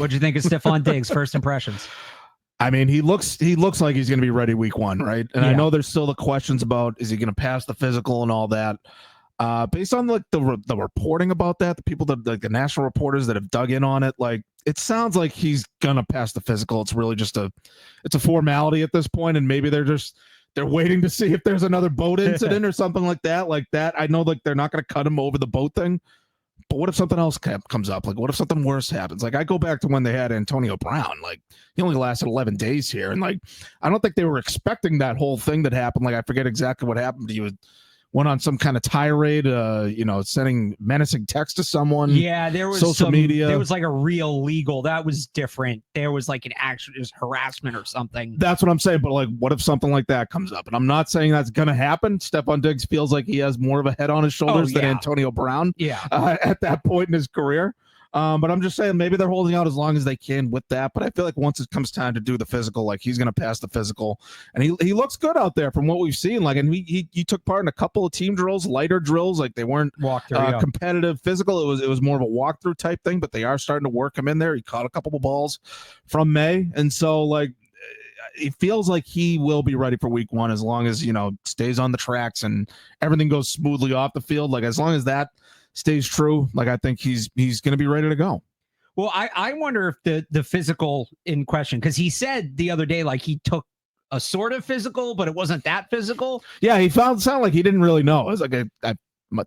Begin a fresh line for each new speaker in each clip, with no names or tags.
What'd you think of Stefon Diggs? First impressions.
I mean, he looks like he's going to be ready week 1, right? And I know there's still the questions about is he going to pass the physical and all that. Based on like the reporting about that, the people that like the national reporters that have dug in on it, like it sounds like he's gonna pass the physical. It's really just it's a formality at this point, and maybe they're waiting to see if there's another boat incident or something like that. Like that, I know like they're not gonna cut him over the boat thing. But what if something else comes up? Like, what if something worse happens? Like, I go back to when they had Antonio Brown. Like, he only lasted 11 days here. And, like, I don't think they were expecting that whole thing that happened. Like, I forget exactly what happened. He went on some kind of tirade, sending menacing text to someone.
Yeah, there was
social media.
There was like a real legal. That was different. There was like it was harassment or something.
That's what I'm saying. But like, what if something like that comes up? And I'm not saying that's going to happen. Stefon Diggs feels like he has more of a head on his shoulders than Antonio Brown.
Yeah,
at that point in his career. But I'm just saying maybe they're holding out as long as they can with that. But I feel like once it comes time to do the physical, like he's going to pass the physical, and he looks good out there from what we've seen. Like, and he took part in a couple of team drills, lighter drills. Like they weren't competitive physical. It was more of a walkthrough type thing. But they are starting to work him in there. He caught a couple of balls from May, and so like it feels like he will be ready for week 1 as long as stays on the tracks and everything goes smoothly off the field. Like as long as that stays true, like I think he's going to be ready to go.
Well, I wonder if the physical in question, because he said the other day like he took a sort of physical, but it wasn't that physical.
Yeah, he sounded like he didn't really know. It was like I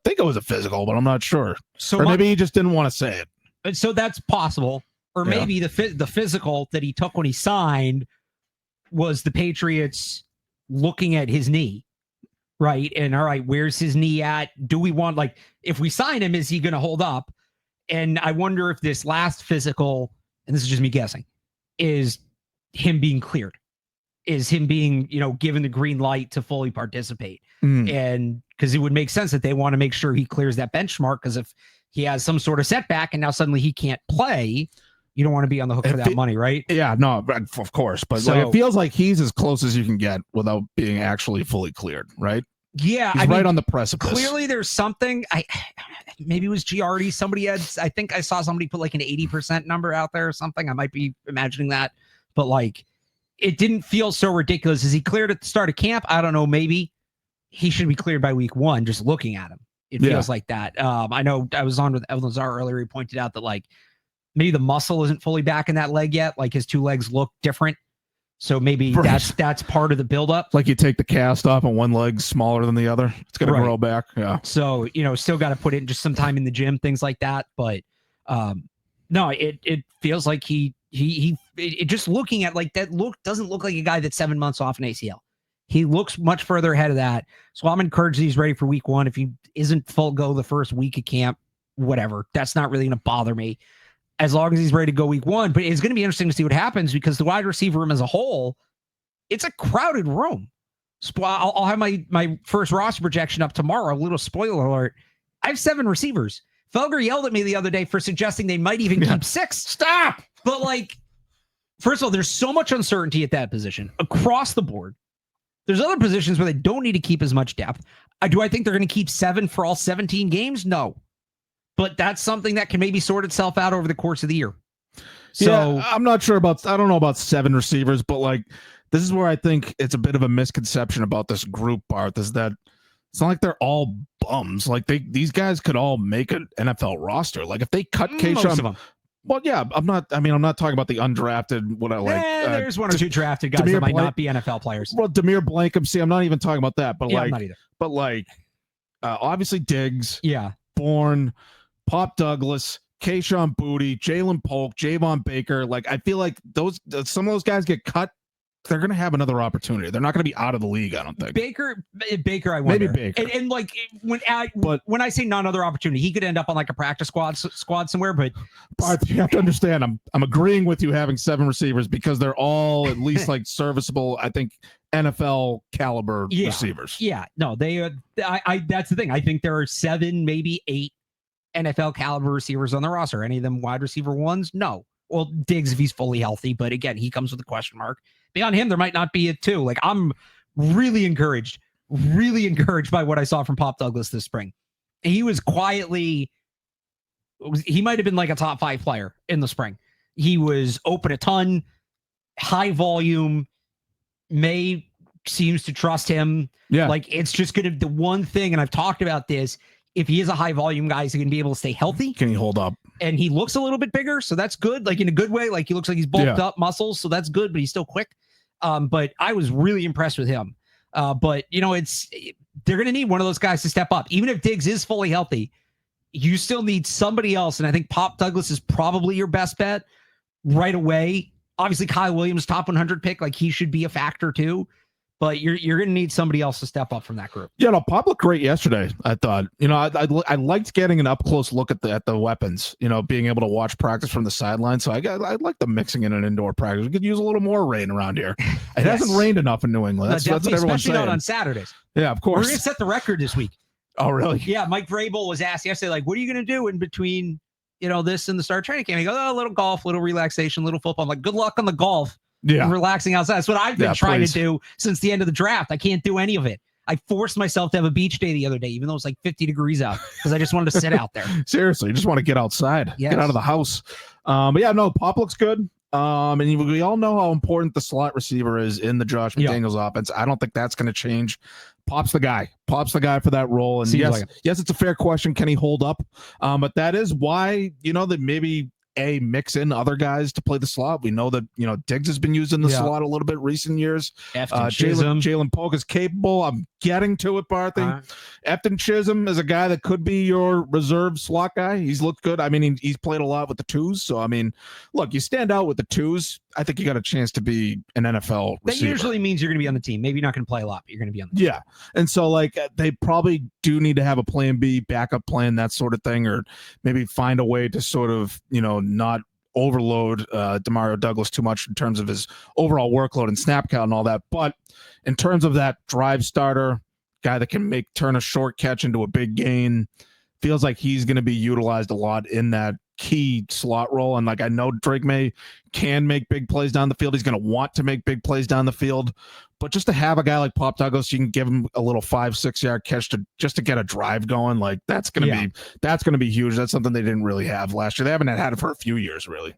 think it was a physical, but I'm not sure. So or maybe he just didn't want to say it.
So that's possible, or maybe the physical that he took when he signed was the Patriots looking at his knee. Right. And all right, where's his knee at? Do we want, like, if we sign him, is he going to hold up? And I wonder if this last physical, and this is just me guessing, is him being cleared, is him being, given the green light to fully participate. And because it would make sense that they want to make sure he clears that benchmark, because if he has some sort of setback and now suddenly he can't play, you don't want to be on the hook for that money, right?
Yeah, no, of course. But like, it feels like he's as close as you can get without being actually fully cleared, right?
Yeah,
he's right on the precipice.
Clearly, there's something. Maybe it was Giardi. Somebody had. I think I saw somebody put like an 80% number out there or something. I might be imagining that, but like, it didn't feel so ridiculous. Is he cleared at the start of camp? I don't know. Maybe he should be cleared by week 1. Just looking at him, it feels like that. I know I was on with Evan Lazar earlier. He pointed out that like maybe the muscle isn't fully back in that leg yet. Like his 2 legs look different. So maybe that's part of the buildup.
Like you take the cast off and one leg's smaller than the other. It's going to grow back. Yeah.
So, still got to put in just some time in the gym, things like that. But no, it feels like he just looking at like that doesn't look like a guy that's 7 months off an ACL. He looks much further ahead of that. So I'm encouraged that he's ready for week 1. If he isn't full go the first week of camp, whatever, that's not really going to bother me, as long as he's ready to go week 1. But it's going to be interesting to see what happens, because the wide receiver room as a whole, it's a crowded room. I'll have my first roster projection up tomorrow. A little spoiler alert. I have 7 receivers. Felger yelled at me the other day for suggesting they might even keep 6.
Stop!
But like, first of all, there's so much uncertainty at that position across the board. There's other positions where they don't need to keep as much depth. Do I think they're going to keep 7 for all 17 games? No. But that's something that can maybe sort itself out over the course of the year. So
I'm not sure I don't know about 7 receivers, but like, this is where I think it's a bit of a misconception about this group, Barth, is that it's not like they're all bums. Like these guys could all make an NFL roster. Like if they cut Keyshawn, well, yeah, I'm not talking about the undrafted.
There's 1 or 2 drafted guys that might not be NFL players.
Well, Demir Blankham. See, I'm not even talking about that. But
I'm not either.
But like, obviously Diggs.
Yeah.
Bourne, Pop Douglas, Keyshawn Boutte, Jalen Polk, Javon Baker. Like, I feel like some of those guys get cut, they're going to have another opportunity. They're not going to be out of the league, I don't think.
Baker, I wonder.
Maybe Baker.
And like, when I say not another opportunity, he could end up on like a practice squad somewhere. But
you have to understand, I'm agreeing with you having 7 receivers because they're all at least like serviceable, I think, NFL caliber receivers.
Yeah, no, they. That's the thing. I think there are 7, maybe 8 NFL caliber receivers on the roster. Any of them wide receiver 1s? No. Well, Diggs if he's fully healthy, but again, he comes with a question mark. Beyond him, there might not be a 2. Like, I'm really encouraged by what I saw from Pop Douglas this spring. He was quietly, he might have been like a top 5 player in the spring. He was open a ton, high volume. May seems to trust him.
Yeah.
Like, it's just going to, the one thing, and I've talked about this, if he is a high volume guy, he's going to be able to stay healthy.
Can he hold up?
And he looks a little bit bigger, so that's good. Like, in a good way. Like, he looks like he's bulked up muscles, so that's good, but he's still quick. But I was really impressed with him. But, you know, they're going to need one of those guys to step up. Even if Diggs is fully healthy, you still need somebody else. And I think Pop Douglas is probably your best bet right away. Obviously, Kyle Williams, top 100 pick, like he should be a factor too. But you're going to need somebody else to step up from that group.
Yeah, no, Pop looked great yesterday. I thought, you know, I liked getting an up close look at the weapons. You know, being able to watch practice from the sideline. So I like the mixing in an indoor practice. We could use a little more rain around here. It hasn't rained enough in New England. That's what everyone's
especially
saying.
not on Saturdays.
Yeah, of course.
We're going to set the record this week.
Oh, really?
Yeah, Mike Vrabel was asked yesterday, like, what are you going to do in between, you know, this and the start of training camp? He goes, a little golf, little relaxation, little football. I'm like, good luck on the golf.
Yeah.
Relaxing outside. That's what I've been trying to do since the end of the draft. I can't do any of it. I forced myself to have a beach day the other day, even though it's like 50 degrees out, because I just wanted to sit out there.
Seriously, you just want to get outside, get out of the house. But yeah, no, Pop looks good. And we all know how important the slot receiver is in the Josh McDaniels offense. I don't think that's going to change. Pop's the guy. Pop's the guy for that role. And yes, it's a fair question. Can he hold up? But that is why, you know, that maybe mix in other guys to play the slot. We know that, you know, Diggs has been used in the slot a little bit recent years. Jalen Polk is capable. I'm getting to it, Barthy. Efton Chisholm is a guy that could be your reserve slot guy. He's looked good. I mean, he's played a lot with the twos. So, I mean, look, you stand out with the twos, I think you got a chance to be an NFL receiver.
That usually means you're going to be on the team. Maybe you're not going to play a lot, but you're going to be on the team.
Yeah. And so, like, they probably do need to have a plan B, backup plan, that sort of thing, or maybe find a way to sort of, you know, not overload Demario Douglas too much in terms of his overall workload and snap count and all that. But in terms of that drive starter, guy that can turn a short catch into a big gain, feels like he's going to be utilized a lot in that key slot role. And like, I know Drake May can make big plays down the field. He's going to want to make big plays down the field, but just to have a guy like Pop Douglas, you can give him a little 5-6 yard catch to get a drive going. Like that's going to be huge. That's something they didn't really have last year. They haven't had it for a few years, really.